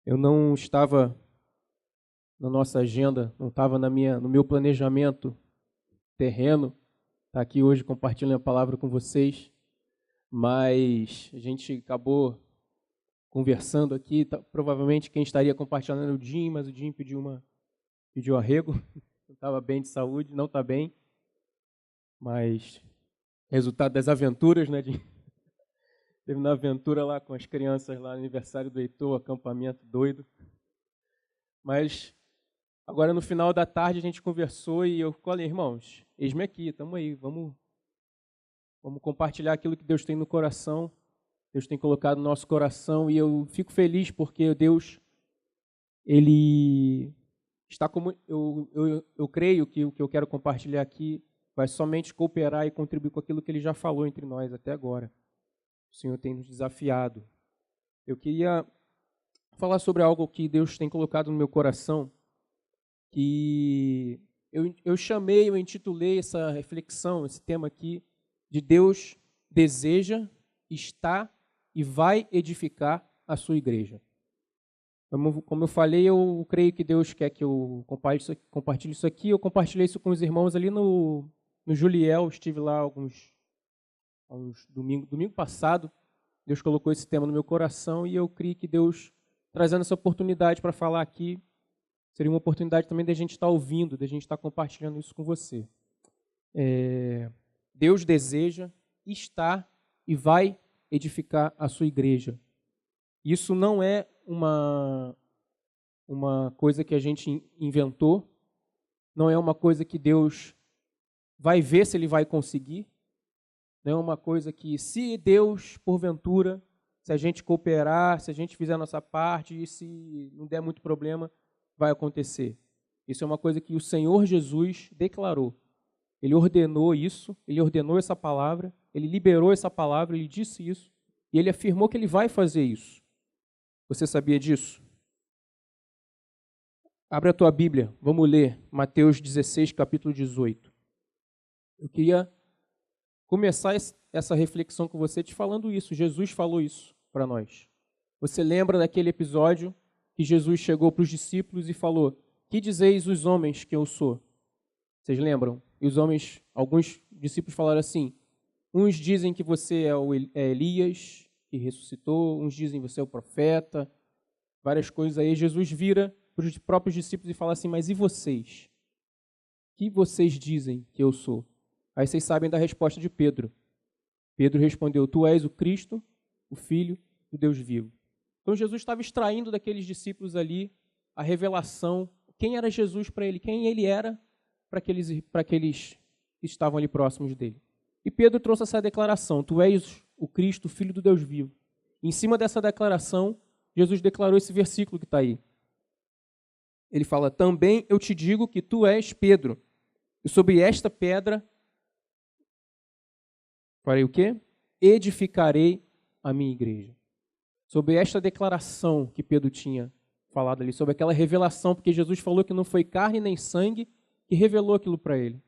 Eu não estava na nossa agenda, não estava no meu planejamento terreno, estar aqui hoje compartilhando a palavra com vocês, mas a gente acabou conversando aqui, provavelmente quem estaria compartilhando era o Jim, mas o Jim pediu arrego, não estava bem de saúde, não está bem, mas resultado das aventuras, né, Jim? Teve uma aventura lá com as crianças lá no aniversário do Heitor, acampamento doido, mas agora, no final da tarde, a gente conversou e eu falei, irmãos, eis-me aqui, estamos aí, vamos compartilhar aquilo que Deus tem no coração, Deus tem colocado no nosso coração, e eu fico feliz porque Deus, Ele está como... Eu creio que o que eu quero compartilhar aqui vai somente cooperar e contribuir com aquilo que Ele já falou entre nós até agora. O Senhor tem nos desafiado. Eu queria falar sobre algo que Deus tem colocado no meu coração, que eu intitulei essa reflexão, esse tema aqui, de Deus deseja, está e vai edificar a sua igreja. Como eu falei, eu creio que Deus quer que eu compartilhe isso aqui. Eu compartilhei isso com os irmãos ali no Juliel, estive lá alguns domingo passado. Deus colocou esse tema no meu coração e eu creio que Deus, trazendo essa oportunidade para falar aqui, seria uma oportunidade também de a gente estar ouvindo, de a gente estar compartilhando isso com você. Deus deseja, está e vai edificar a sua igreja. Isso não é uma coisa que a gente inventou, não é uma coisa que Deus vai ver se Ele vai conseguir, não é uma coisa que, se Deus, porventura, se a gente cooperar, se a gente fizer a nossa parte e se não der muito problema, vai acontecer. Isso é uma coisa que o Senhor Jesus declarou. Ele ordenou isso, ele ordenou essa palavra, ele liberou essa palavra, ele disse isso, e ele afirmou que ele vai fazer isso. Você sabia disso? Abre a tua Bíblia, vamos ler Mateus 16, capítulo 18. Eu queria começar essa reflexão com você te falando isso. Jesus falou isso para nós. Você lembra daquele episódio que Jesus chegou para os discípulos e falou: que dizeis os homens que eu sou? Vocês lembram? E os homens, alguns discípulos falaram assim: uns dizem que você é Elias, que ressuscitou, uns dizem que você é o profeta, várias coisas aí. Jesus vira para os próprios discípulos e fala assim: mas e vocês? Que vocês dizem que eu sou? Aí vocês sabem da resposta de Pedro. Pedro respondeu: tu és o Cristo, o Filho do Deus vivo. Então Jesus estava extraindo daqueles discípulos ali a revelação, quem era Jesus para ele, quem ele era para aqueles que estavam ali próximos dele. E Pedro trouxe essa declaração: tu és o Cristo, o Filho do Deus vivo. Em cima dessa declaração, Jesus declarou esse versículo que está aí. Ele fala: também eu te digo que tu és Pedro, e sobre esta pedra farei o quê? Edificarei a minha igreja. Sobre esta declaração que Pedro tinha falado ali, sobre aquela revelação, porque Jesus falou que não foi carne nem sangue que revelou aquilo para ele.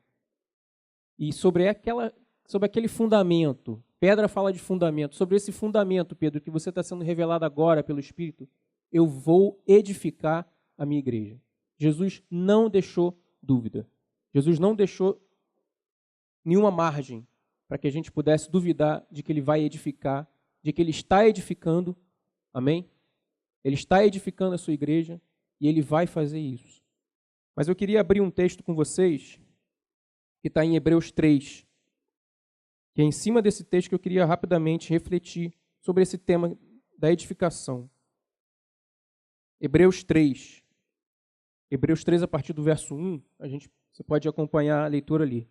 E sobre aquele fundamento, pedra fala de fundamento, sobre esse fundamento, Pedro, que você está sendo revelado agora pelo Espírito, eu vou edificar a minha igreja. Jesus não deixou dúvida. Jesus não deixou nenhuma margem para que a gente pudesse duvidar de que ele vai edificar, de que ele está edificando. Amém? Ele está edificando a sua igreja e ele vai fazer isso. Mas eu queria abrir um texto com vocês que está em Hebreus 3, que é em cima desse texto que eu queria rapidamente refletir sobre esse tema da edificação. Hebreus 3. Hebreus 3, a partir do verso 1, você pode acompanhar a leitura ali.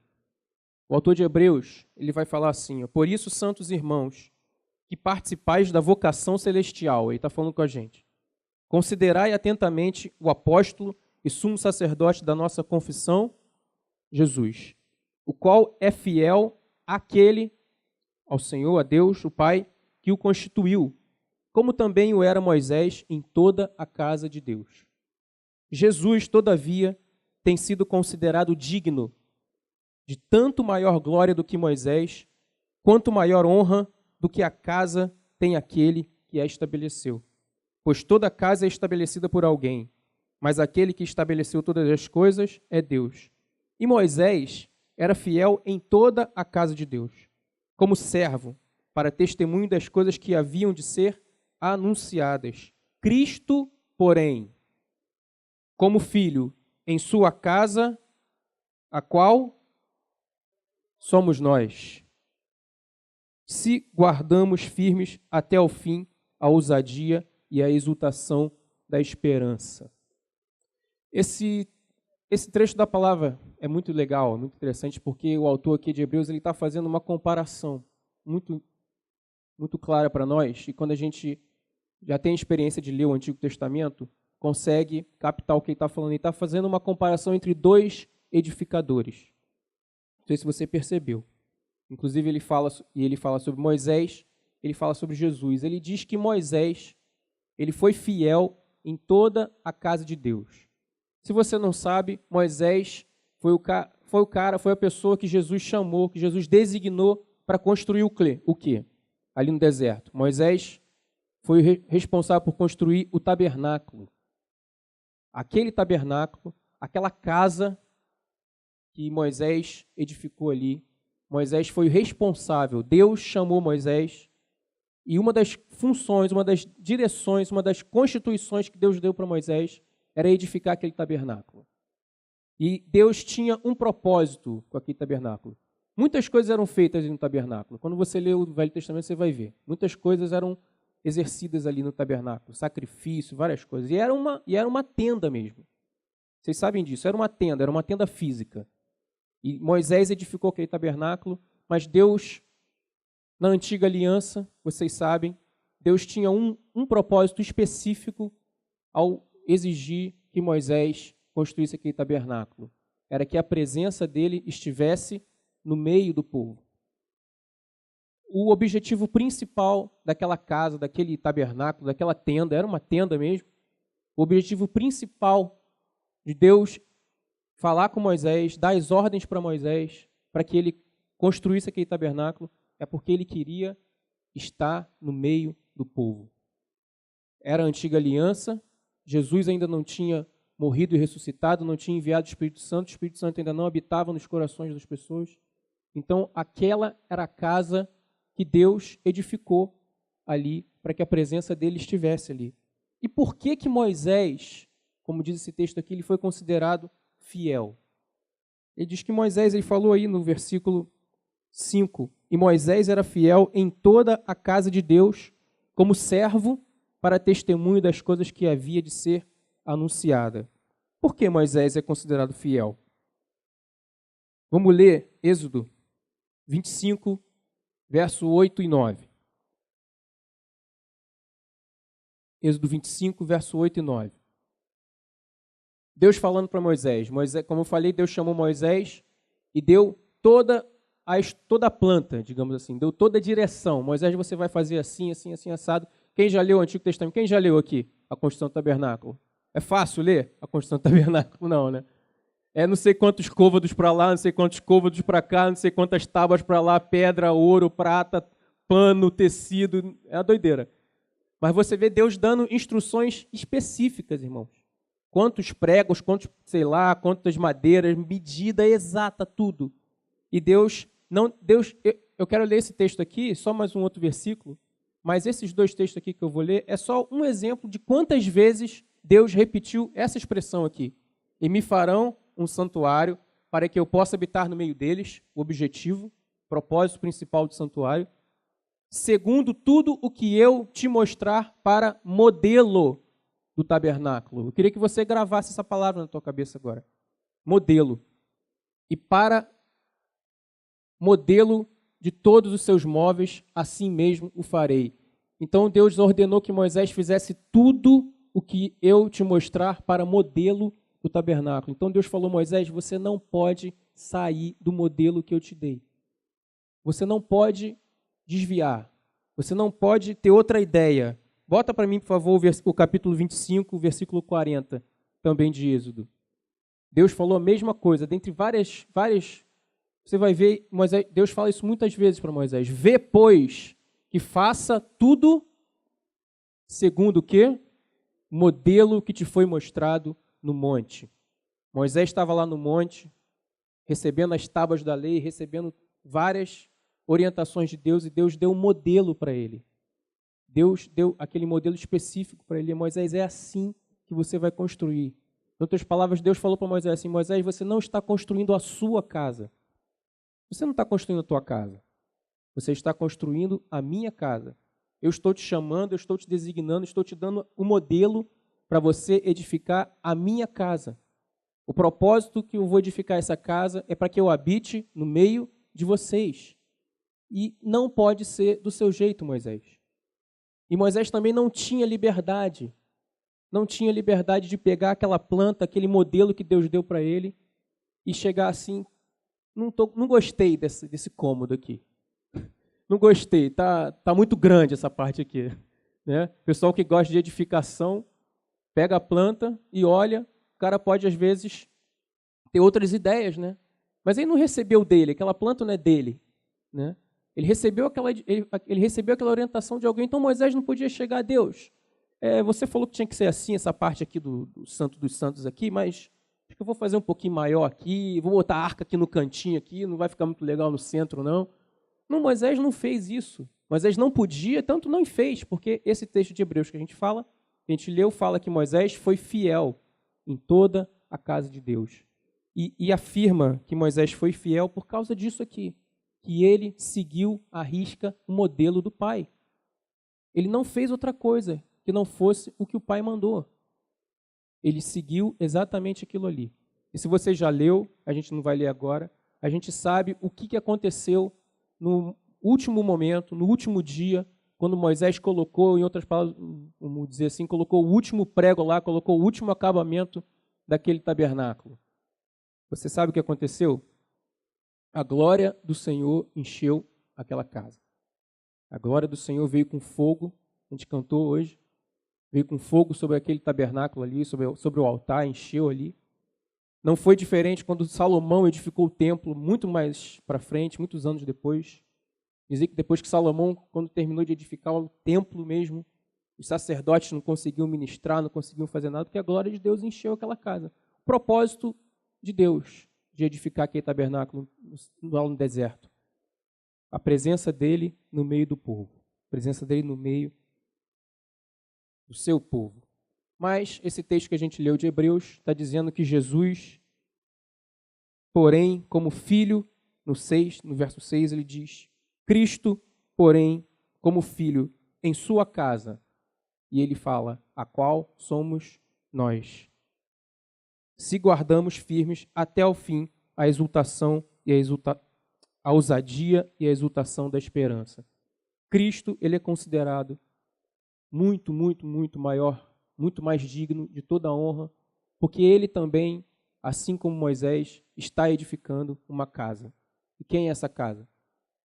O autor de Hebreus, ele vai falar assim: por isso, santos irmãos, que participais da vocação celestial, ele está falando com a gente, considerai atentamente o apóstolo e sumo sacerdote da nossa confissão, Jesus, o qual é fiel ao Senhor, a Deus, o Pai, que o constituiu, como também o era Moisés em toda a casa de Deus. Jesus, todavia, tem sido considerado digno de tanto maior glória do que Moisés, quanto maior honra do que a casa tem aquele que a estabeleceu. pois toda casa é estabelecida por alguém, mas aquele que estabeleceu todas as coisas é Deus. E Moisés era fiel em toda a casa de Deus, como servo, para testemunho das coisas que haviam de ser anunciadas. Cristo, porém, como filho em sua casa, a qual somos nós, se guardamos firmes até o fim a ousadia e a exultação da esperança. Esse trecho da palavra é muito legal, muito interessante, porque o autor aqui de Hebreus ele está fazendo uma comparação muito clara para nós, e quando a gente já tem experiência de ler o Antigo Testamento, consegue captar o que ele está falando. Ele está fazendo uma comparação entre dois edificadores. Não sei se você percebeu. Inclusive, ele fala sobre Moisés, ele fala sobre Jesus. Ele diz que Moisés ele foi fiel em toda a casa de Deus. Se você não sabe, Moisés foi a pessoa que Jesus chamou, que Jesus designou para construir o quê? Ali no deserto. Moisés foi responsável por construir o tabernáculo. Aquele tabernáculo, aquela casa que Moisés edificou ali, Moisés foi responsável. Deus chamou Moisés e uma das funções, uma das direções, uma das constituições que Deus deu para Moisés era edificar aquele tabernáculo. E Deus tinha um propósito com aquele tabernáculo. Muitas coisas eram feitas no tabernáculo. Quando você lê o Velho Testamento, você vai ver. Muitas coisas eram exercidas ali no tabernáculo, sacrifício, várias coisas. E era uma tenda mesmo. Vocês sabem disso, era uma tenda física. E Moisés edificou aquele tabernáculo, mas Deus, na antiga aliança, vocês sabem, Deus tinha um propósito específico ao exigir que Moisés construísse aquele tabernáculo. Era que a presença dele estivesse no meio do povo. O objetivo principal daquela casa, daquele tabernáculo, daquela tenda, era uma tenda mesmo. O objetivo principal de Deus falar com Moisés, dar as ordens para Moisés, para que ele construísse aquele tabernáculo, é porque ele queria estar no meio do povo. Era a antiga aliança, Jesus ainda não tinha morrido e ressuscitado, não tinha enviado o Espírito Santo ainda não habitava nos corações das pessoas. Então, aquela era a casa que Deus edificou ali, para que a presença dele estivesse ali. E por que Moisés, como diz esse texto aqui, ele foi considerado fiel? Ele diz que Moisés, ele falou aí no versículo 5, e Moisés era fiel em toda a casa de Deus, como servo para testemunho das coisas que havia de ser anunciada. Por que Moisés é considerado fiel? Vamos ler Êxodo 25, verso 8 e 9. Êxodo 25, verso 8 e 9. Deus falando para Moisés. Como eu falei, Deus chamou Moisés e deu toda a planta, digamos assim, deu toda a direção. Moisés, você vai fazer assim, assim, assim, assado. Quem já leu o Antigo Testamento? Quem já leu aqui a construção do tabernáculo? É fácil ler a construção do tabernáculo? Não, né? É não sei quantos côvados para lá, não sei quantos côvados para cá, não sei quantas tábuas para lá, pedra, ouro, prata, pano, tecido, é uma doideira. Mas você vê Deus dando instruções específicas, irmãos. Quantos pregos, quantas madeiras, medida exata, tudo. E eu quero ler esse texto aqui, só mais um outro versículo, mas esses dois textos aqui que eu vou ler é só um exemplo de quantas vezes Deus repetiu essa expressão aqui. E me farão um santuário para que eu possa habitar no meio deles, o objetivo, propósito principal do santuário, segundo tudo o que eu te mostrar para modelo do tabernáculo. Eu queria que você gravasse essa palavra na tua cabeça agora. Modelo. E para modelo de todos os seus móveis, assim mesmo o farei. Então Deus ordenou que Moisés fizesse tudo o que eu te mostrar para modelo do tabernáculo. Então Deus falou, Moisés, você não pode sair do modelo que eu te dei. Você não pode desviar. Você não pode ter outra ideia. Bota para mim, por favor, o capítulo 25, versículo 40, também de Êxodo. Deus falou a mesma coisa, dentre várias. Você vai ver, Deus fala isso muitas vezes para Moisés. Vê, pois, que faça tudo segundo o quê? modelo que te foi mostrado no monte. Moisés estava lá no monte, recebendo as tábuas da lei, recebendo várias orientações de Deus, e Deus deu um modelo para ele. Deus deu aquele modelo específico para ele. Moisés, é assim que você vai construir. Em outras palavras, Deus falou para Moisés assim: Moisés, você não está construindo a sua casa. Você não está construindo a tua casa. Você está construindo a minha casa. Eu estou te chamando, eu estou te designando, estou te dando o modelo para você edificar a minha casa. O propósito que eu vou edificar essa casa é para que eu habite no meio de vocês. E não pode ser do seu jeito, Moisés. E Moisés também não tinha liberdade. Não tinha liberdade de pegar aquela planta, aquele modelo que Deus deu para ele e chegar assim: não gostei desse cômodo aqui. Não gostei, tá muito grande essa parte aqui. Né? Pessoal que gosta de edificação, pega a planta e olha, o cara pode às vezes ter outras ideias, né? Mas ele não recebeu dele, aquela planta não é dele. Né? Ele recebeu aquela orientação de alguém, então Moisés não podia chegar a Deus. Você falou que tinha que ser assim, essa parte aqui do Santo dos Santos aqui, mas acho que eu vou fazer um pouquinho maior aqui, vou botar a arca aqui no cantinho aqui, não vai ficar muito legal no centro, não. Não, Moisés não fez isso. Moisés não podia, tanto não fez, porque esse texto de Hebreus que a gente leu, fala que Moisés foi fiel em toda a casa de Deus. E afirma que Moisés foi fiel por causa disso aqui, que ele seguiu à risca o modelo do pai. Ele não fez outra coisa que não fosse o que o pai mandou. Ele seguiu exatamente aquilo ali. E se você já leu, a gente não vai ler agora, a gente sabe o que aconteceu no último momento, no último dia, quando Moisés colocou, em outras palavras, vamos dizer assim, colocou o último prego lá, colocou o último acabamento daquele tabernáculo. Você sabe o que aconteceu? A glória do Senhor encheu aquela casa. A glória do Senhor veio com fogo, a gente cantou hoje, veio com fogo sobre aquele tabernáculo ali, sobre o altar, encheu ali. Não foi diferente quando Salomão edificou o templo, muito mais para frente, muitos anos depois. Dizia que depois que Salomão, quando terminou de edificar o templo mesmo, os sacerdotes não conseguiam ministrar, não conseguiam fazer nada, porque a glória de Deus encheu aquela casa. O propósito de Deus de edificar aquele tabernáculo lá no deserto. A presença dele no meio do povo. A presença dele no meio do seu povo. Mas esse texto que a gente leu de Hebreus está dizendo que Jesus, porém, como filho, no verso 6, ele diz: Cristo, porém, como filho, em sua casa. E ele fala: a qual somos nós. Se guardamos firmes até o fim a exultação e a ousadia e a exultação da esperança. Cristo, ele é considerado muito, muito, muito maior, muito mais digno de toda a honra, porque ele também, assim como Moisés, está edificando uma casa. E quem é essa casa?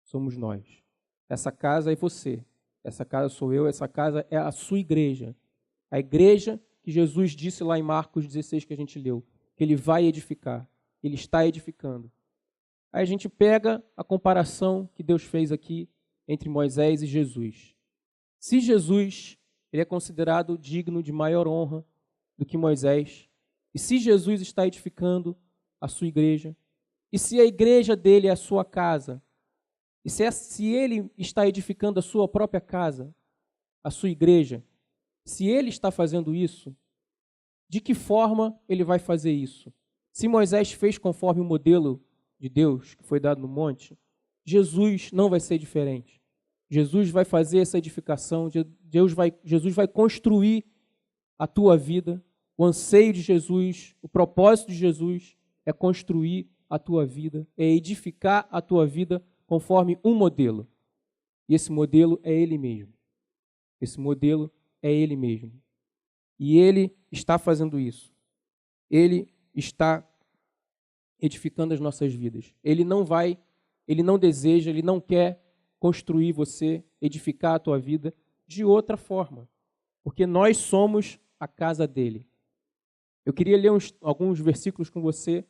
Somos nós. Essa casa é você. Essa casa sou eu, essa casa é a sua igreja. A igreja que Jesus disse lá em Marcos 16, que a gente leu, que ele vai edificar, ele está edificando. Aí a gente pega a comparação que Deus fez aqui entre Moisés e Jesus. Se Jesus ele é considerado digno de maior honra do que Moisés, e se Jesus está edificando a sua igreja, e se a igreja dele é a sua casa, e se ele está edificando a sua própria casa, a sua igreja, se ele está fazendo isso, de que forma ele vai fazer isso? Se Moisés fez conforme o modelo de Deus que foi dado no monte, Jesus não vai ser diferente. Jesus vai fazer essa edificação, Jesus vai construir a tua vida. O anseio de Jesus, o propósito de Jesus é construir a tua vida, é edificar a tua vida conforme um modelo. E esse modelo é Ele mesmo. Esse modelo é Ele mesmo. E Ele está fazendo isso. Ele está edificando as nossas vidas. Ele não deseja, Ele não quer construir você, edificar a tua vida de outra forma. Porque nós somos a casa dEle. Eu queria ler alguns versículos com você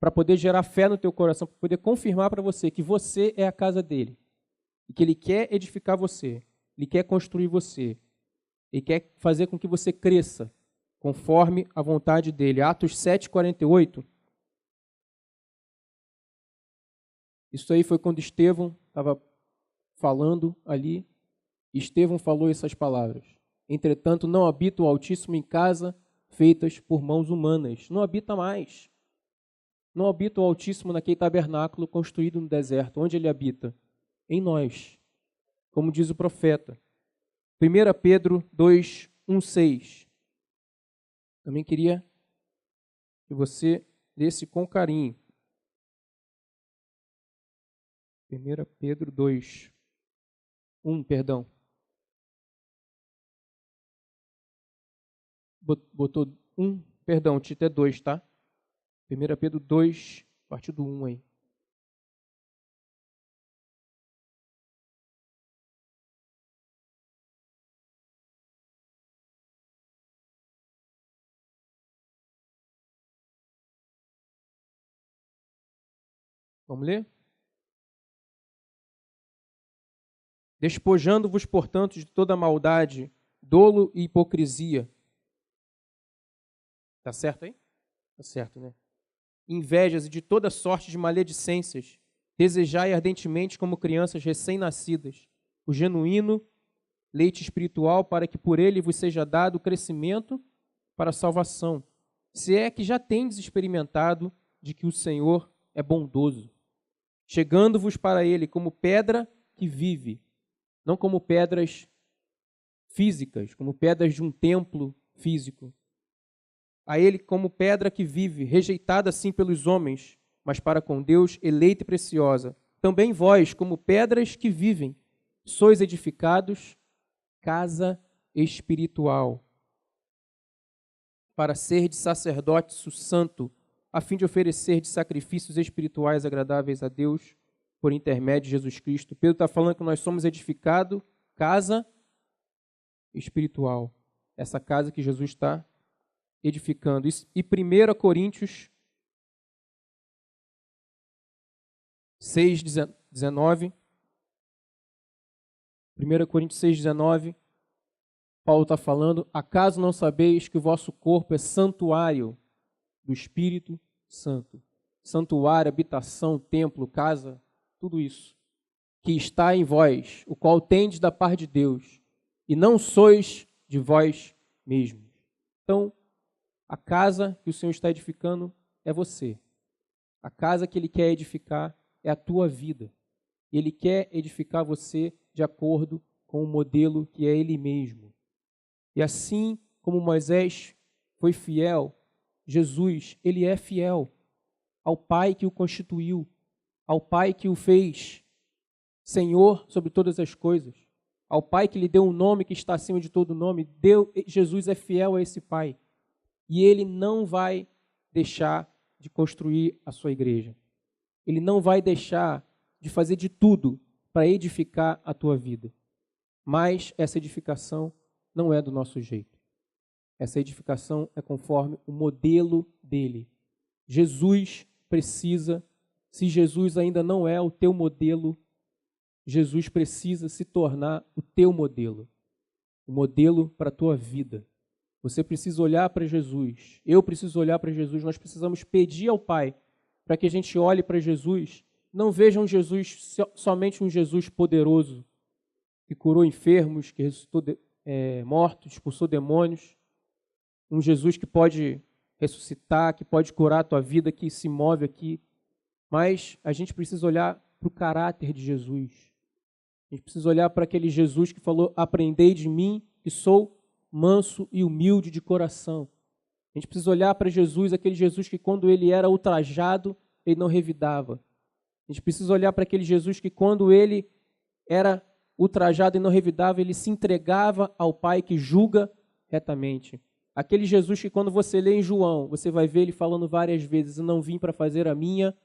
para poder gerar fé no teu coração, para poder confirmar para você que você é a casa dEle. E que Ele quer edificar você. Ele quer construir você. Ele quer fazer com que você cresça conforme a vontade dele. Atos 7:48. Isso aí foi quando Estevão estava falando ali. Estevão falou essas palavras. Entretanto, não habita o Altíssimo em casa feitas por mãos humanas. Não habita mais. Não habita o Altíssimo naquele tabernáculo construído no deserto. Onde ele habita? Em nós. Como diz o profeta. 1 Pedro 2:1-6. Também queria que você lesse com carinho. 1 Pedro 2:1, perdão. Botou 1, perdão, o título é 2, tá? 1 Pedro 2, a partir do 1 aí. Vamos ler? Despojando-vos, portanto, de toda maldade, dolo e hipocrisia. Tá certo aí? Tá certo, né? Invejas e de toda sorte de maledicências. Desejai ardentemente como crianças recém-nascidas o genuíno leite espiritual, para que por ele vos seja dado o crescimento para a salvação. Se é que já tendes experimentado de que o Senhor é bondoso, chegando-vos para ele como pedra que vive, não como pedras físicas, como pedras de um templo físico. A ele como pedra que vive, rejeitada assim pelos homens, mas para com Deus eleita e preciosa. Também vós, como pedras que vivem, sois edificados casa espiritual, para ser de sacerdócio santo, a fim de oferecer de sacrifícios espirituais agradáveis a Deus, por intermédio de Jesus Cristo. Pedro está falando que nós somos edificados casa espiritual. Essa casa que Jesus está edificando. E 1 Coríntios 6:19. 1 Coríntios 6:19. Paulo está falando: acaso não sabeis que o vosso corpo é santuário do Espírito Santo? Santuário, habitação, templo, casa, tudo isso. Que está em vós, o qual tendes da parte de Deus, e não sois de vós mesmos. Então, a casa que o Senhor está edificando é você. A casa que Ele quer edificar é a tua vida. Ele quer edificar você de acordo com o modelo que é Ele mesmo. E assim como Moisés foi fiel, Jesus, Ele é fiel ao Pai que o constituiu, ao Pai que o fez Senhor sobre todas as coisas, ao Pai que lhe deu um nome que está acima de todo nome. Jesus é fiel a esse Pai. E Ele não vai deixar de construir a sua igreja. Ele não vai deixar de fazer de tudo para edificar a tua vida. Mas essa edificação não é do nosso jeito. Essa edificação é conforme o modelo dele. Jesus precisa, se Jesus ainda não é o teu modelo, Jesus precisa se tornar o teu modelo. O modelo para a tua vida. Você precisa olhar para Jesus. Eu preciso olhar para Jesus. Nós precisamos pedir ao Pai para que a gente olhe para Jesus. Não veja um Jesus, somente um Jesus poderoso, que curou enfermos, que ressuscitou mortos, expulsou demônios. Um Jesus que pode ressuscitar, que pode curar a tua vida, que se move aqui. Mas a gente precisa olhar para o caráter de Jesus. A gente precisa olhar para aquele Jesus que falou: aprendei de mim, que sou manso e humilde de coração. A gente precisa olhar para Jesus, aquele Jesus que quando ele era ultrajado, ele não revidava. A gente precisa olhar para aquele Jesus que quando ele era ultrajado e não revidava, ele se entregava ao Pai que julga retamente. Aquele Jesus que quando você lê em João, você vai ver ele falando várias vezes: eu não vim para fazer a minha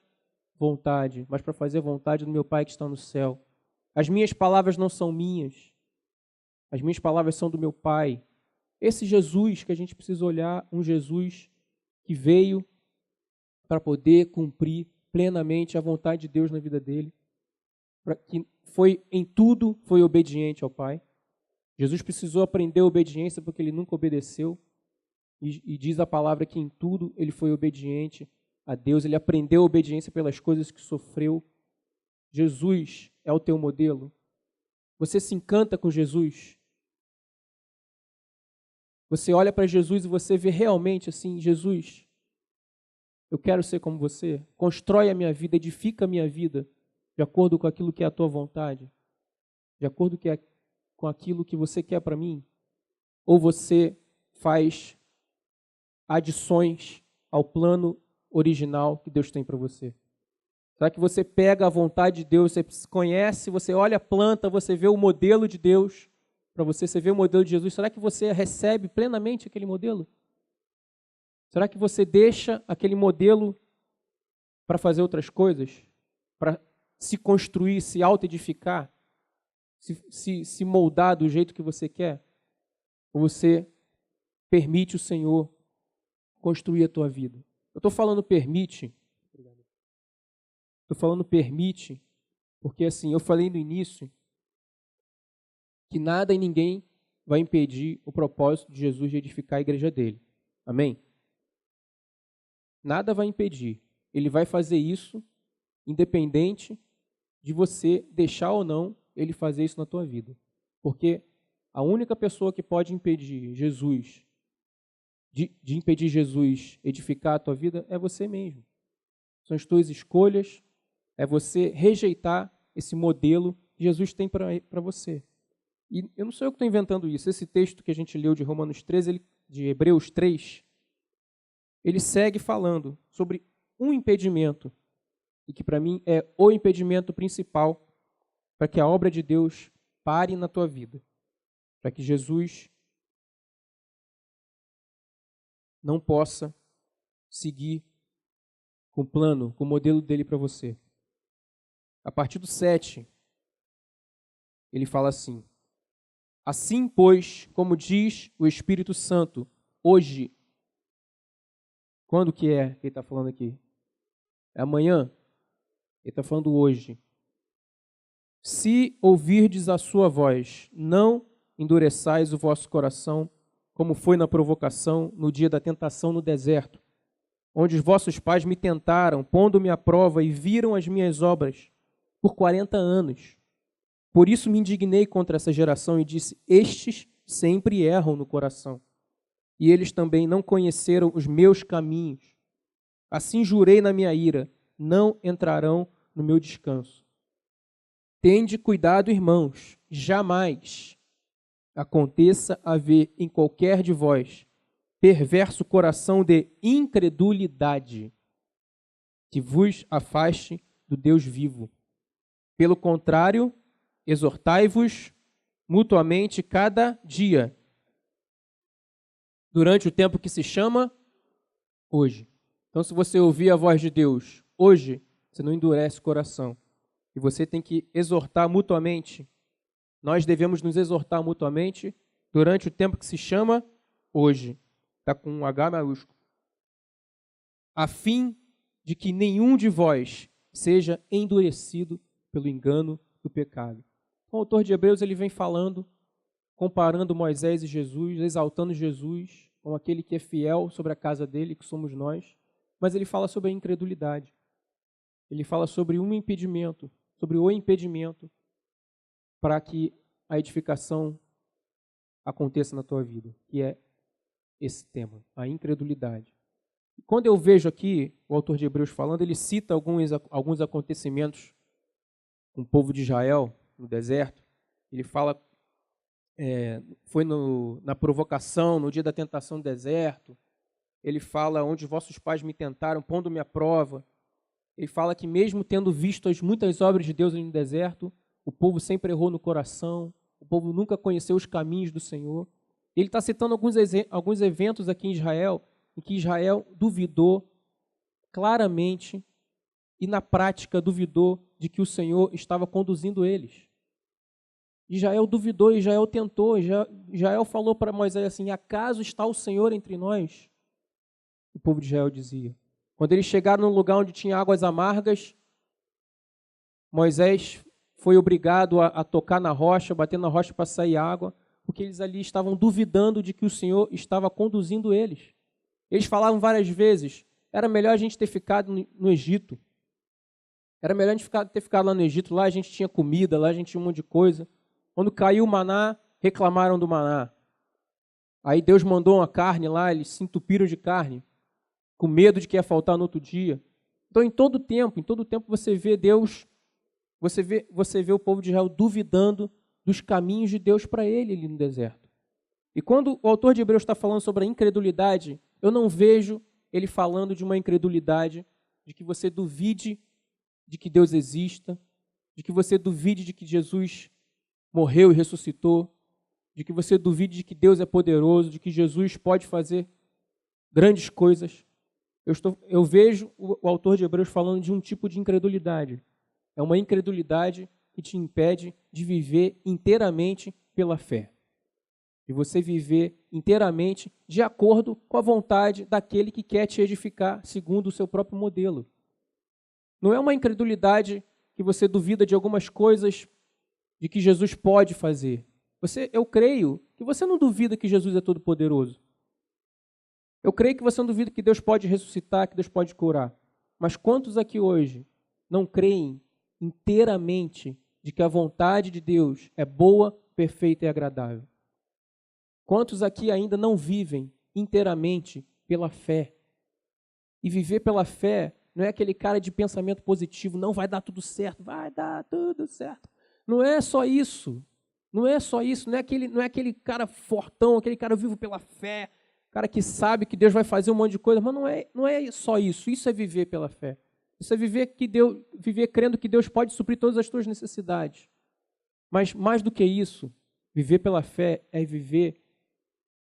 vontade, mas para fazer a vontade do meu Pai que está no céu. As minhas palavras não são minhas, as minhas palavras são do meu Pai. Esse Jesus que a gente precisa olhar, um Jesus que veio para poder cumprir plenamente a vontade de Deus na vida dele, que foi em tudo foi obediente ao Pai. Jesus precisou aprender a obediência porque ele nunca obedeceu. E diz a palavra que em tudo ele foi obediente a Deus. Ele aprendeu a obediência pelas coisas que sofreu. Jesus é o teu modelo. Você se encanta com Jesus. Você olha para Jesus e você vê realmente assim, Jesus, eu quero ser como você. Constrói a minha vida, edifica a minha vida de acordo com aquilo que é a tua vontade, de acordo com aquilo que você quer para mim. Ou você faz adições ao plano original que Deus tem para você? Será que você pega a vontade de Deus, você conhece, você olha a planta, você vê o modelo de Deus, para você vê o modelo de Jesus, será que você recebe plenamente aquele modelo? Será que você deixa aquele modelo para fazer outras coisas? Para se construir, se auto-edificar? Se moldar do jeito que você quer? Ou você permite o Senhor construir a tua vida? Eu estou falando permite, porque assim, eu falei no início que nada e ninguém vai impedir o propósito de Jesus de edificar a igreja dele. Amém? Nada vai impedir. Ele vai fazer isso independente de você deixar ou não ele fazer isso na tua vida. Porque a única pessoa que pode impedir Jesus de impedir Jesus edificar a tua vida é você mesmo. São as tuas escolhas, é você rejeitar esse modelo que Jesus tem para você. E eu não sou eu que estou inventando isso. Esse texto que a gente leu de Romanos 13, de Hebreus 3, ele segue falando sobre um impedimento, e que para mim é o impedimento principal para que a obra de Deus pare na tua vida, para que Jesus não possa seguir com o plano, com o modelo dele para você. A partir do 7, ele fala assim: assim, pois, como diz o Espírito Santo, hoje. Quando que é que ele está falando aqui? É amanhã? Ele está falando hoje. Se ouvirdes a sua voz, não endureçais o vosso coração, como foi na provocação, no dia da tentação no deserto, onde os vossos pais me tentaram, pondo-me à prova, e viram as minhas obras por 40 anos. Por isso me indignei contra essa geração e disse: estes sempre erram no coração, e eles também não conheceram os meus caminhos. Assim jurei na minha ira: não entrarão no meu descanso. Tende cuidado, irmãos, jamais aconteça haver em qualquer de vós perverso coração de incredulidade, que vos afaste do Deus vivo. Pelo contrário, exortai-vos mutuamente cada dia, durante o tempo que se chama hoje. Então, se você ouvir a voz de Deus hoje, você não endurece o coração. E você tem que exortar mutuamente. Nós devemos nos exortar mutuamente durante o tempo que se chama hoje. Está com um H maiúsculo. A fim de que nenhum de vós seja endurecido pelo engano do pecado. O autor de Hebreus ele vem falando, comparando Moisés e Jesus, exaltando Jesus como aquele que é fiel sobre a casa dele, que somos nós. Mas ele fala sobre a incredulidade. Ele fala sobre um impedimento, sobre o impedimento para que a edificação aconteça na tua vida, que é esse tema, a incredulidade. Quando eu vejo aqui o autor de Hebreus falando, ele cita alguns acontecimentos com o povo de Israel no deserto. Ele fala, foi na provocação, no dia da tentação no deserto. Ele fala onde vossos pais me tentaram, pondo-me à prova. Ele fala que mesmo tendo visto muitas obras de Deus no deserto, o povo sempre errou no coração, o povo nunca conheceu os caminhos do Senhor. Ele está citando alguns eventos aqui em Israel, em que Israel duvidou claramente e na prática duvidou de que o Senhor estava conduzindo eles. Israel duvidou, Israel tentou, Israel falou para Moisés assim: acaso está o Senhor entre nós? O povo de Israel dizia. Quando eles chegaram num lugar onde tinha águas amargas, Moisés foi obrigado a tocar na rocha, bater na rocha para sair água. porque eles ali estavam duvidando de que o Senhor estava conduzindo eles. Eles falavam várias vezes, era melhor a gente ter ficado no Egito. Era melhor a gente ter ficado lá no Egito, lá a gente tinha comida, lá a gente tinha um monte de coisa. Quando caiu o maná, reclamaram do maná. Aí Deus mandou uma carne lá, eles se entupiram de carne, com medo de que ia faltar no outro dia. Então, em todo tempo você vê Deus, você vê o povo de Israel duvidando dos caminhos de Deus para ele ali no deserto. E quando o autor de Hebreus está falando sobre a incredulidade, eu não vejo ele falando de uma incredulidade, de que você duvide de que Deus exista, de que você duvide de que Jesus morreu e ressuscitou, de que você duvide de que Deus é poderoso, de que Jesus pode fazer grandes coisas. Eu vejo o autor de Hebreus falando de um tipo de incredulidade. É uma incredulidade que te impede de viver inteiramente pela fé. De você viver inteiramente de acordo com a vontade daquele que quer te edificar segundo o seu próprio modelo. Não é uma incredulidade que você duvida de algumas coisas de que Jesus pode fazer. Eu creio que você não duvida que Jesus é todo-poderoso. Eu creio que você não duvida que Deus pode ressuscitar, que Deus pode curar. Mas quantos aqui hoje não creem inteiramente de que a vontade de Deus é boa, perfeita e agradável? Quantos aqui ainda não vivem inteiramente pela fé? E viver pela fé não é aquele cara de pensamento positivo, não vai dar tudo certo, vai dar tudo certo. Não é só isso. Não é só isso, não é aquele cara fortão, aquele cara vivo pela fé, cara que sabe que Deus vai fazer um monte de coisa, mas não é só isso. Isso é viver pela fé. Isso é viver crendo que Deus pode suprir todas as tuas necessidades. Mas mais do que isso, viver pela fé é viver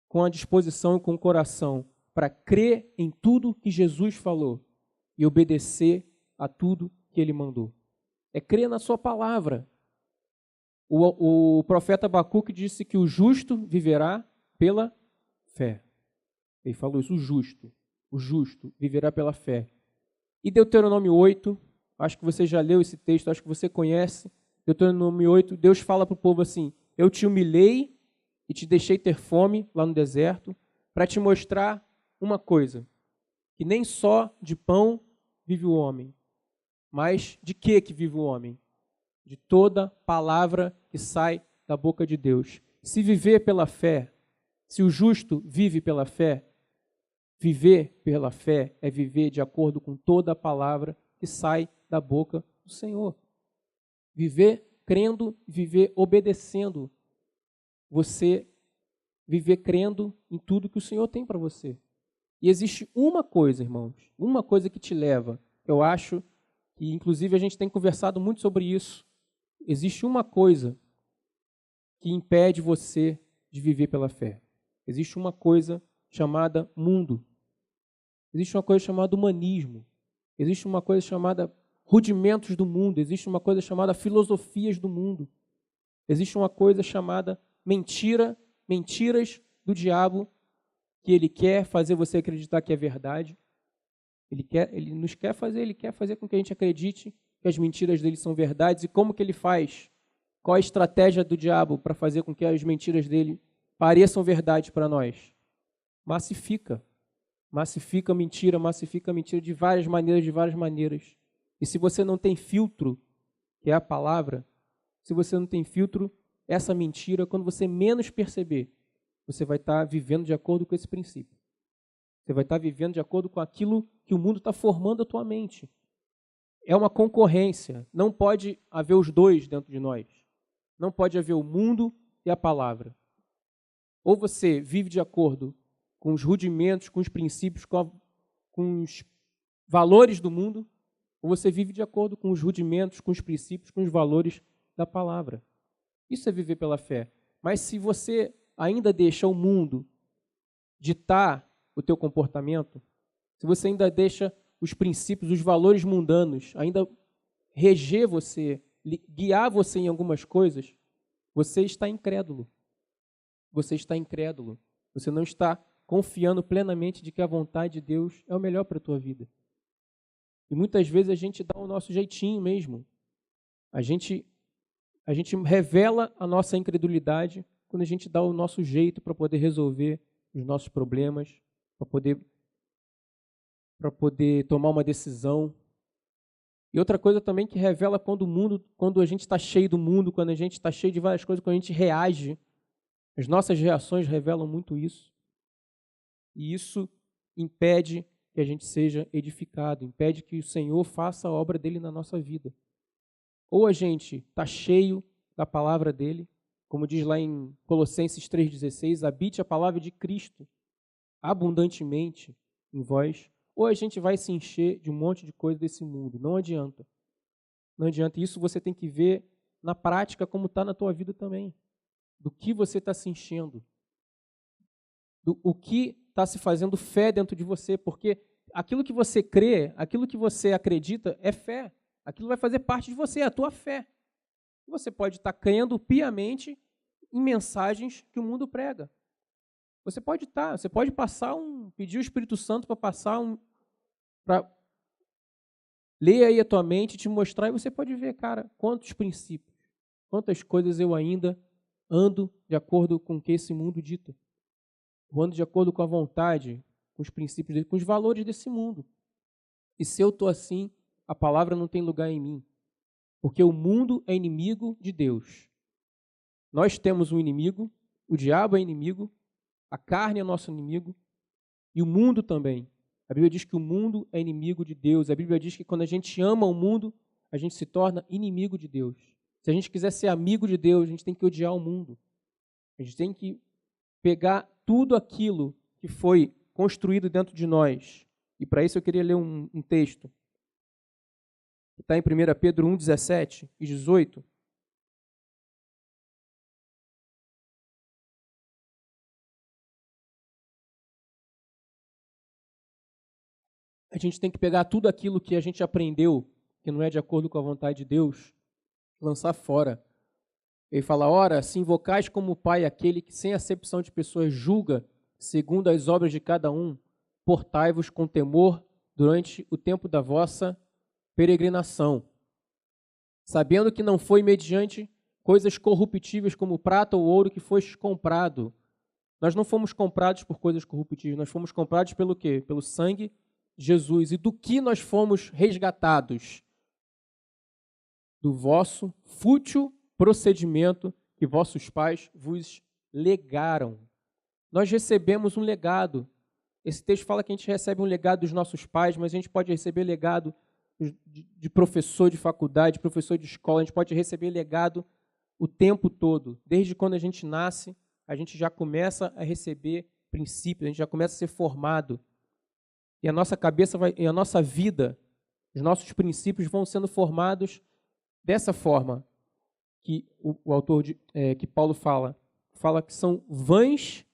com a disposição e com o coração para crer em tudo que Jesus falou e obedecer a tudo que ele mandou. É crer na sua palavra. O profeta Abacuque disse que o justo viverá pela fé. Ele falou isso, o justo viverá pela fé. E Deuteronômio 8, acho que você já leu esse texto, acho que você conhece. Deuteronômio 8, Deus fala para o povo assim, eu te humilhei e te deixei ter fome lá no deserto, para te mostrar uma coisa, que nem só de pão vive o homem, mas de que vive o homem? De toda palavra que sai da boca de Deus. Se viver pela fé, se o justo vive pela fé, viver pela fé é viver de acordo com toda a palavra que sai da boca do Senhor. Viver crendo, viver obedecendo. Você viver crendo em tudo que o Senhor tem para você. E existe uma coisa, irmãos, uma coisa que te leva, eu acho, e inclusive a gente tem conversado muito sobre isso, existe uma coisa que impede você de viver pela fé. Existe uma coisa chamada mundo. Existe uma coisa chamada humanismo. Existe uma coisa chamada rudimentos do mundo. Existe uma coisa chamada filosofias do mundo. Existe uma coisa chamada mentiras do diabo, que ele quer fazer você acreditar que é verdade. Ele quer fazer com que a gente acredite que as mentiras dele são verdades. E como que ele faz? Qual a estratégia do diabo para fazer com que as mentiras dele pareçam verdade para nós? Massifica mentira de várias maneiras. E se você não tem filtro, que é a palavra, se você não tem filtro, essa mentira, quando você menos perceber, você vai estar vivendo de acordo com esse princípio. Você vai estar vivendo de acordo com aquilo que o mundo está formando a tua mente. É uma concorrência. Não pode haver os dois dentro de nós. Não pode haver o mundo e a palavra. Ou você vive de acordo com os rudimentos, com os princípios, com os valores do mundo, ou você vive de acordo com os rudimentos, com os princípios, com os valores da palavra. Isso é viver pela fé. Mas se você ainda deixa o mundo ditar o teu comportamento, se você ainda deixa os princípios, os valores mundanos, ainda reger você, guiar você em algumas coisas, você está incrédulo. Você está incrédulo. Você não está confiando plenamente de que a vontade de Deus é o melhor para a tua vida. E muitas vezes a gente dá o nosso jeitinho mesmo. A gente revela a nossa incredulidade quando a gente dá o nosso jeito para poder resolver os nossos problemas, para poder tomar uma decisão. E outra coisa também que revela quando a gente está cheio do mundo, quando a gente está cheio de várias coisas, quando a gente reage, as nossas reações revelam muito isso. E isso impede que a gente seja edificado, impede que o Senhor faça a obra dele na nossa vida. Ou a gente está cheio da palavra dele, como diz lá em Colossenses 3,16, habite a palavra de Cristo abundantemente em vós, ou a gente vai se encher de um monte de coisa desse mundo. Não adianta. Não adianta. Isso você tem que ver na prática como está na tua vida também. Do que você está se enchendo. O que está se fazendo fé dentro de você. Porque aquilo que você crê, aquilo que você acredita é fé. Aquilo vai fazer parte de você, é a tua fé. Você pode estar crendo piamente em mensagens que o mundo prega. Você pode pedir o Espírito Santo para ler aí a tua mente, te mostrar, e você pode ver, cara, quantos princípios, quantas coisas eu ainda ando de acordo com o que esse mundo dita. Eu ando de acordo com a vontade, com os princípios, com os valores desse mundo. E se eu estou assim, a palavra não tem lugar em mim. Porque o mundo é inimigo de Deus. Nós temos um inimigo, o diabo é inimigo, a carne é nosso inimigo e o mundo também. A Bíblia diz que o mundo é inimigo de Deus. A Bíblia diz que quando a gente ama o mundo, a gente se torna inimigo de Deus. Se a gente quiser ser amigo de Deus, a gente tem que odiar o mundo. A gente tem que pegar tudo aquilo que foi construído dentro de nós. E para isso eu queria ler um texto. Está em 1 Pedro 1, 17 e 18. A gente tem que pegar tudo aquilo que a gente aprendeu, que não é de acordo com a vontade de Deus, lançar fora. Ele fala, ora, se invocais como Pai aquele que sem acepção de pessoas julga, segundo as obras de cada um, portai-vos com temor durante o tempo da vossa peregrinação, sabendo que não foi mediante coisas corruptíveis como prata ou ouro que foste comprado. Nós não fomos comprados por coisas corruptíveis, nós fomos comprados pelo quê? Pelo sangue de Jesus. E do que nós fomos resgatados? Do vosso fútil procedimento que vossos pais vos legaram. Nós recebemos um legado. Esse texto fala que a gente recebe um legado dos nossos pais, mas a gente pode receber legado de professor de faculdade, professor de escola, a gente pode receber legado o tempo todo. Desde quando a gente nasce, a gente já começa a receber princípios, a gente já começa a ser formado. E a nossa cabeça e a nossa vida, os nossos princípios vão sendo formados dessa forma que o autor que Paulo fala que são vãs,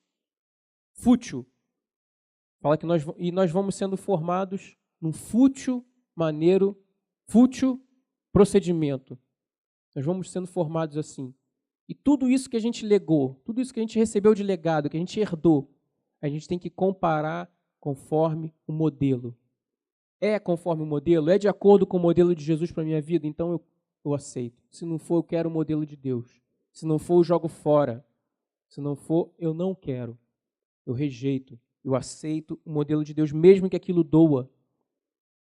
fútil. Fala que nós vamos sendo formados num fútil procedimento. Nós vamos sendo formados assim. E tudo isso que a gente legou, tudo isso que a gente recebeu de legado, que a gente herdou, a gente tem que comparar conforme o modelo. É conforme o modelo? É de acordo com o modelo de Jesus para a minha vida? Então eu aceito. Se não for, eu quero o modelo de Deus. Se não for, eu jogo fora. Se não for, eu não quero. Eu rejeito. Eu aceito o modelo de Deus, mesmo que aquilo doa.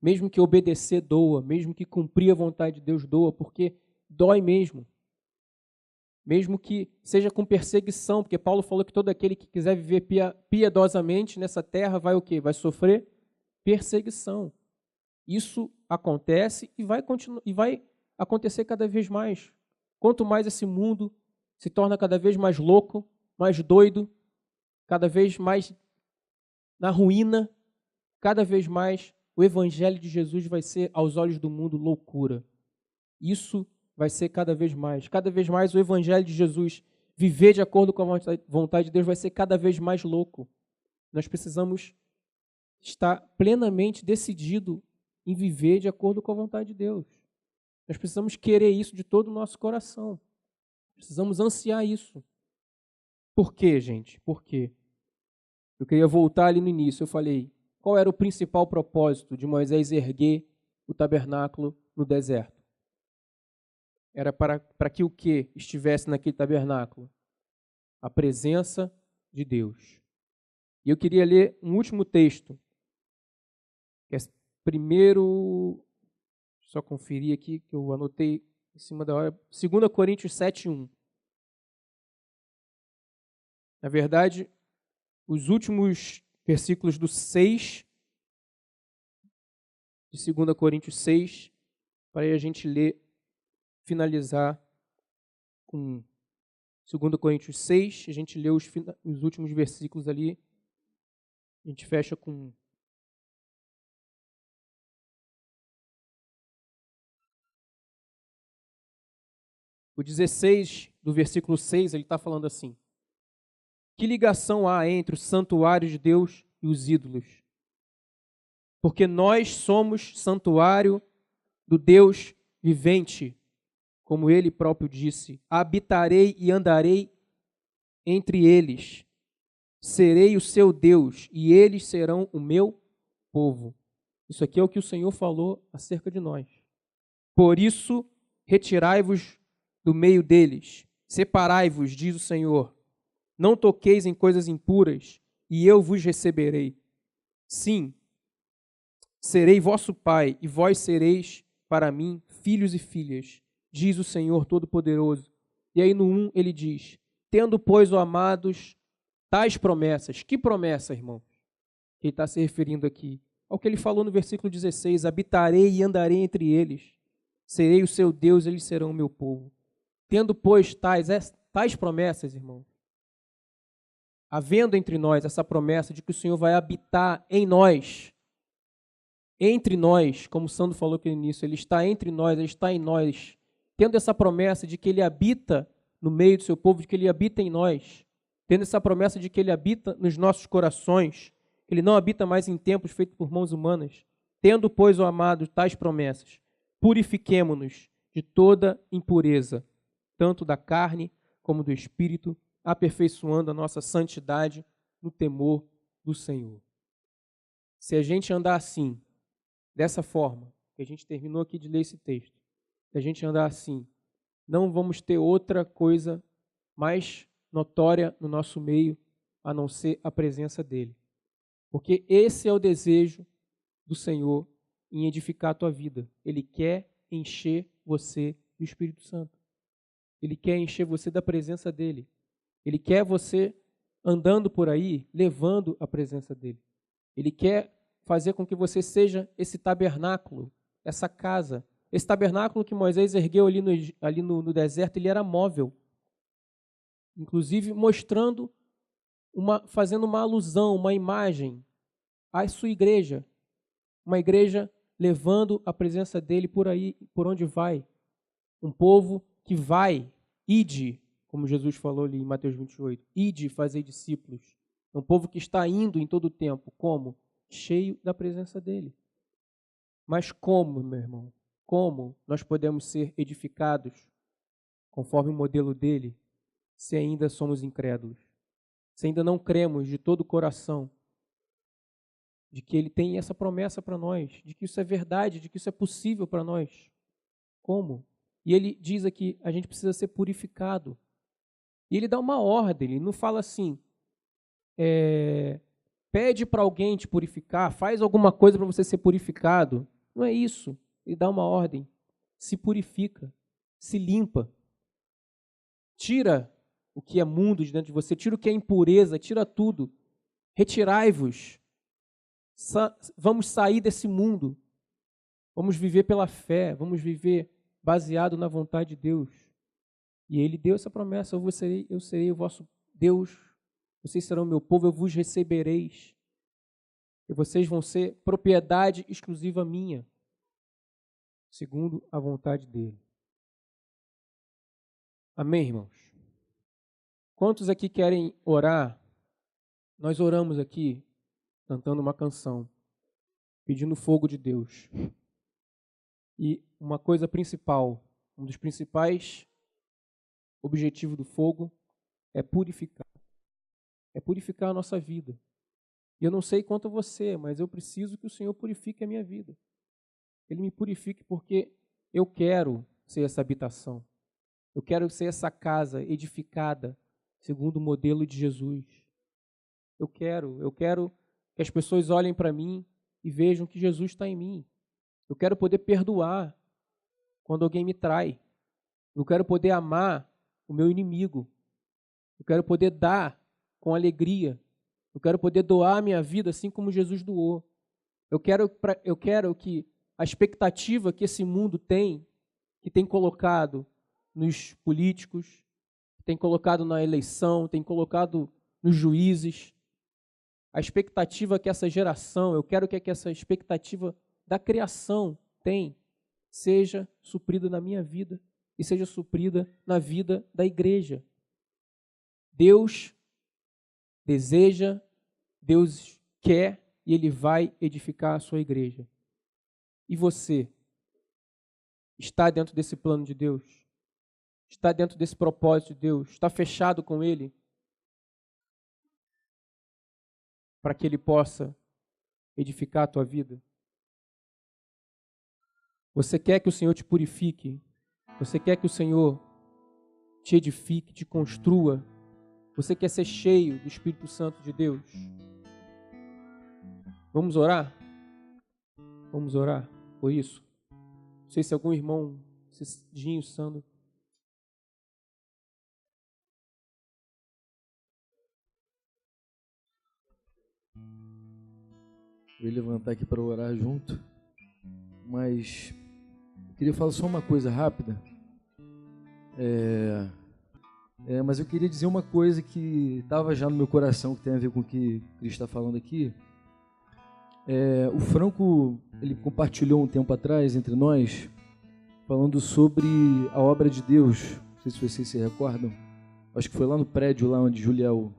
Mesmo que obedecer doa. Mesmo que cumprir a vontade de Deus doa, porque dói mesmo. Mesmo que seja com perseguição, porque Paulo falou que todo aquele que quiser viver piedosamente nessa terra vai o quê? Vai sofrer perseguição. Isso acontece e vai acontecer cada vez mais. Quanto mais esse mundo se torna cada vez mais louco, mais doido, cada vez mais na ruína, cada vez mais o evangelho de Jesus vai ser, aos olhos do mundo, loucura. Isso vai ser cada vez mais o evangelho de Jesus, viver de acordo com a vontade de Deus, vai ser cada vez mais louco. Nós precisamos estar plenamente decidido em viver de acordo com a vontade de Deus. Nós precisamos querer isso de todo o nosso coração. Precisamos ansiar isso. Por quê, gente? Por quê? Eu queria voltar ali no início. Eu falei, qual era o principal propósito de Moisés erguer o tabernáculo no deserto? Era para que o quê estivesse naquele tabernáculo? a presença de Deus. E eu queria ler um último texto, que é primeiro, só conferir aqui, que eu anotei em cima da hora, 2 Coríntios 7:1. Na verdade, os últimos versículos do 6, de 2 Coríntios 6, para aí a gente ler, finalizar com 2 Coríntios 6, a gente lê os últimos versículos ali, a gente fecha com o 16, do versículo 6, ele está falando assim: que ligação há entre o santuário de Deus e os ídolos? Porque nós somos santuário do Deus vivente, como ele próprio disse: habitarei e andarei entre eles, serei o seu Deus e eles serão o meu povo. Isso aqui é o que o Senhor falou acerca de nós. Por isso, retirai-vos do meio deles, separai-vos, diz o Senhor. Não toqueis em coisas impuras, e eu vos receberei. Sim, serei vosso pai, e vós sereis para mim filhos e filhas, diz o Senhor Todo-Poderoso. E aí no 1 ele diz: tendo, pois, ó amados, tais promessas. Que promessa, irmão? Ele está se referindo aqui ao que ele falou no versículo 16: habitarei e andarei entre eles, serei o seu Deus, eles serão o meu povo. Tendo, pois, tais promessas, irmão, havendo entre nós essa promessa de que o Senhor vai habitar em nós, entre nós, como o Sandro falou aqui no início, Ele está entre nós, Ele está em nós, tendo essa promessa de que Ele habita no meio do seu povo, de que Ele habita em nós, tendo essa promessa de que Ele habita nos nossos corações, que Ele não habita mais em templos feitos por mãos humanas, tendo, pois, ó amado, tais promessas, purifiquemo-nos de toda impureza, tanto da carne como do espírito, aperfeiçoando a nossa santidade no temor do Senhor. Se a gente andar assim, dessa forma, que a gente terminou aqui de ler esse texto, se a gente andar assim, não vamos ter outra coisa mais notória no nosso meio, a não ser a presença dele. Porque esse é o desejo do Senhor em edificar a tua vida. Ele quer encher você do Espírito Santo. Ele quer encher você da presença dele. Ele quer você andando por aí, levando a presença dele. Ele quer fazer com que você seja esse tabernáculo, essa casa. Esse tabernáculo que Moisés ergueu ali no deserto, ele era móvel. Inclusive mostrando, fazendo uma alusão, uma imagem à sua igreja. Uma igreja levando a presença dele por aí, por onde vai. Um povo que vai, ide, como Jesus falou ali em Mateus 28, ide fazer discípulos. É um povo que está indo em todo o tempo. Como? Cheio da presença dele. Mas como, meu irmão? Como nós podemos ser edificados conforme o modelo dele, se ainda somos incrédulos? Se ainda não cremos de todo o coração de que ele tem essa promessa para nós, de que isso é verdade, de que isso é possível para nós. Como? E ele diz aqui, a gente precisa ser purificado. E ele dá uma ordem, ele não fala assim, pede para alguém te purificar, faz alguma coisa para você ser purificado. Não é isso. Ele dá uma ordem. Se purifica, se limpa. Tira o que é mundo de dentro de você, tira o que é impureza, tira tudo. Retirai-vos. Vamos sair desse mundo. Vamos viver pela fé, vamos viver baseado na vontade de Deus. E ele deu essa promessa: eu serei o vosso Deus, vocês serão meu povo, eu vos recebereis. E vocês vão ser propriedade exclusiva minha, segundo a vontade dele. Amém, irmãos? Quantos aqui querem orar? Nós oramos aqui, cantando uma canção, pedindo fogo de Deus. E uma coisa principal, um dos principais objetivos do fogo é purificar. É purificar a nossa vida. E eu não sei quanto a você, mas eu preciso que o Senhor purifique a minha vida. Ele me purifique porque eu quero ser essa habitação. Eu quero ser essa casa edificada, segundo o modelo de Jesus. Eu quero que as pessoas olhem para mim e vejam que Jesus está em mim. Eu quero poder perdoar quando alguém me trai. Eu quero poder amar o meu inimigo. Eu quero poder dar com alegria. Eu quero poder doar a minha vida assim como Jesus doou. Eu quero que a expectativa que esse mundo tem, que tem colocado nos políticos, que tem colocado na eleição, tem colocado nos juízes, a expectativa que essa geração, eu quero que essa expectativa da criação tem, seja suprida na minha vida e seja suprida na vida da igreja. Deus deseja, Deus quer e Ele vai edificar a sua igreja. E você está dentro desse plano de Deus? Está dentro desse propósito de Deus? Está fechado com Ele? Para que Ele possa edificar a tua vida? Você quer que o Senhor te purifique? Você quer que o Senhor te edifique, te construa? Você quer ser cheio do Espírito Santo de Deus? Vamos orar? Vamos orar por isso? Não sei se algum irmão, Cidinho, Sandro. Eu ia levantar aqui para orar junto, mas eu queria falar só uma coisa rápida. Mas eu queria dizer uma coisa que estava já no meu coração, que tem a ver com o que Cristo está falando aqui. O Franco, ele compartilhou um tempo atrás entre nós, falando sobre a obra de Deus. Não sei se vocês se recordam. Acho que foi lá no prédio, lá onde Juliel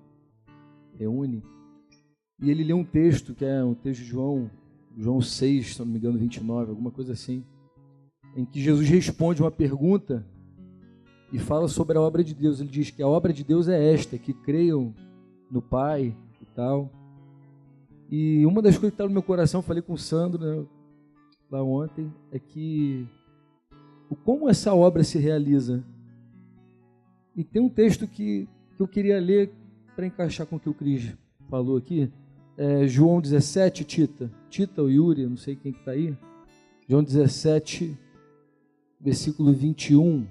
reúne. E ele lê um texto, que é um texto de João 6, se não me engano, 29, alguma coisa assim, em que Jesus responde uma pergunta e fala sobre a obra de Deus. Ele diz que a obra de Deus é esta, que creiam no Pai e tal. E uma das coisas que está no meu coração, eu falei com o Sandro, né, lá ontem, é que como essa obra se realiza. E tem um texto que eu queria ler para encaixar com o que o Cris falou aqui. João 17, Tita ou Yuri, não sei quem que está aí. João 17, versículo 21.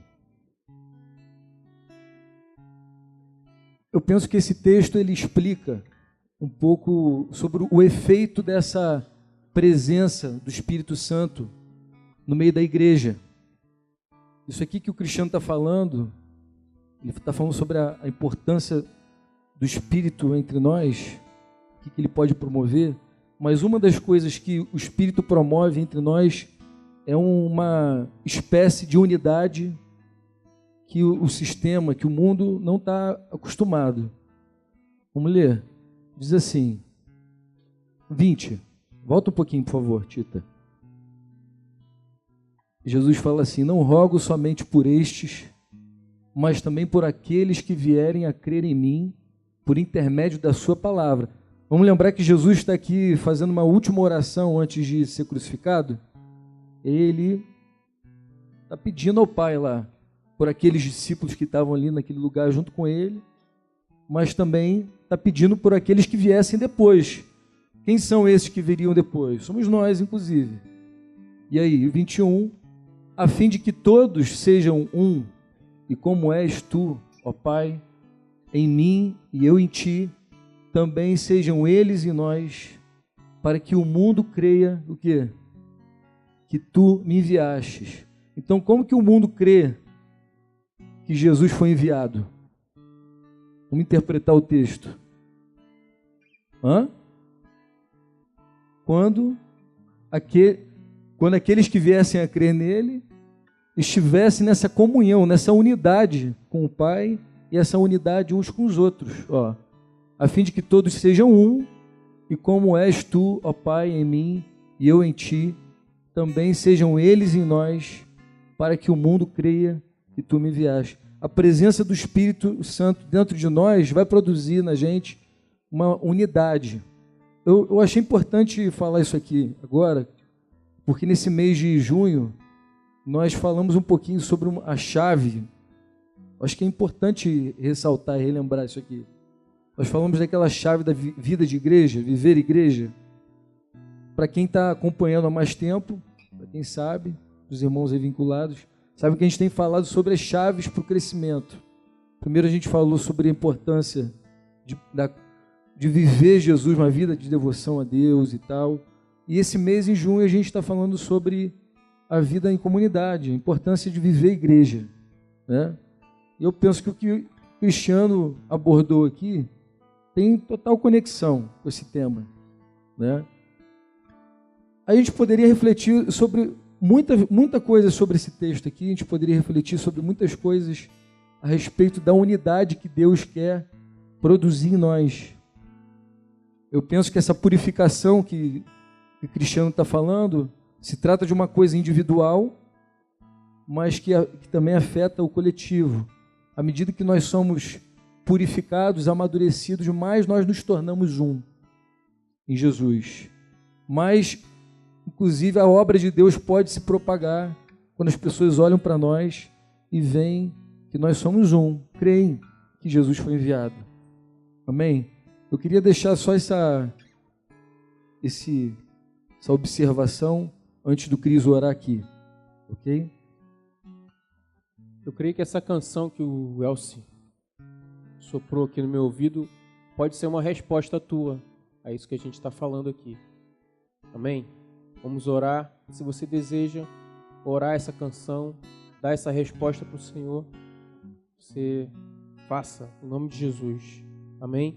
Eu penso que esse texto ele explica um pouco sobre o efeito dessa presença do Espírito Santo no meio da igreja. Isso aqui que o Cristiano está falando, ele está falando sobre a importância do Espírito entre nós, o que ele pode promover, mas uma das coisas que o Espírito promove entre nós é uma espécie de unidade que o sistema, que o mundo não está acostumado. Vamos ler? Diz assim, 20. Volta um pouquinho, por favor, Tita. Jesus fala assim: não rogo somente por estes, mas também por aqueles que vierem a crer em mim, por intermédio da sua palavra. Vamos lembrar que Jesus está aqui fazendo uma última oração antes de ser crucificado. Ele está pedindo ao Pai lá, por aqueles discípulos que estavam ali naquele lugar junto com ele, mas também está pedindo por aqueles que viessem depois. Quem são esses que viriam depois? Somos nós, inclusive. E aí, 21, a fim de que todos sejam um, e como és tu, ó Pai, em mim e eu em ti, também sejam eles e nós, para que o mundo creia o quê? Que tu me enviastes. Então, como que o mundo crê que Jesus foi enviado? Vamos interpretar o texto. Quando aqueles que viessem a crer nele estivessem nessa comunhão, nessa unidade com o Pai e essa unidade uns com os outros, a fim de que todos sejam um, e como és tu, ó Pai, em mim e eu em ti, também sejam eles em nós, para que o mundo creia que tu me enviaste. A presença do Espírito Santo dentro de nós vai produzir na gente uma unidade. Eu achei importante falar isso aqui agora, porque nesse mês de junho nós falamos um pouquinho sobre a chave, Acho que é importante ressaltar e relembrar isso aqui. Nós falamos daquela chave da vida de igreja, viver igreja. Para quem está acompanhando há mais tempo, para quem sabe, os irmãos aí vinculados, sabe que a gente tem falado sobre as chaves para o crescimento. Primeiro a gente falou sobre a importância de viver Jesus, uma vida de devoção a Deus e tal. E esse mês, em junho, a gente está falando sobre a vida em comunidade, a importância de viver igreja, né? E eu penso que o que o Cristiano abordou aqui tem total conexão com esse tema, né? A gente poderia refletir sobre muita coisa sobre esse texto aqui, a gente poderia refletir sobre muitas coisas a respeito da unidade que Deus quer produzir em nós. Eu penso que essa purificação que o Cristiano está falando se trata de uma coisa individual, mas que também afeta o coletivo. À medida que nós somos purificados, amadurecidos, mais nós nos tornamos um em Jesus. Mas, inclusive, a obra de Deus pode se propagar quando as pessoas olham para nós e veem que nós somos um, creem que Jesus foi enviado. Amém? Eu queria deixar só essa observação antes do Cris orar aqui, ok? Eu creio que essa canção que o Elcio soprou aqui no meu ouvido pode ser uma resposta tua a isso que a gente está falando aqui. Amém? Vamos orar. Se você deseja orar essa canção, dar essa resposta para o Senhor, você faça, em nome de Jesus. Amém?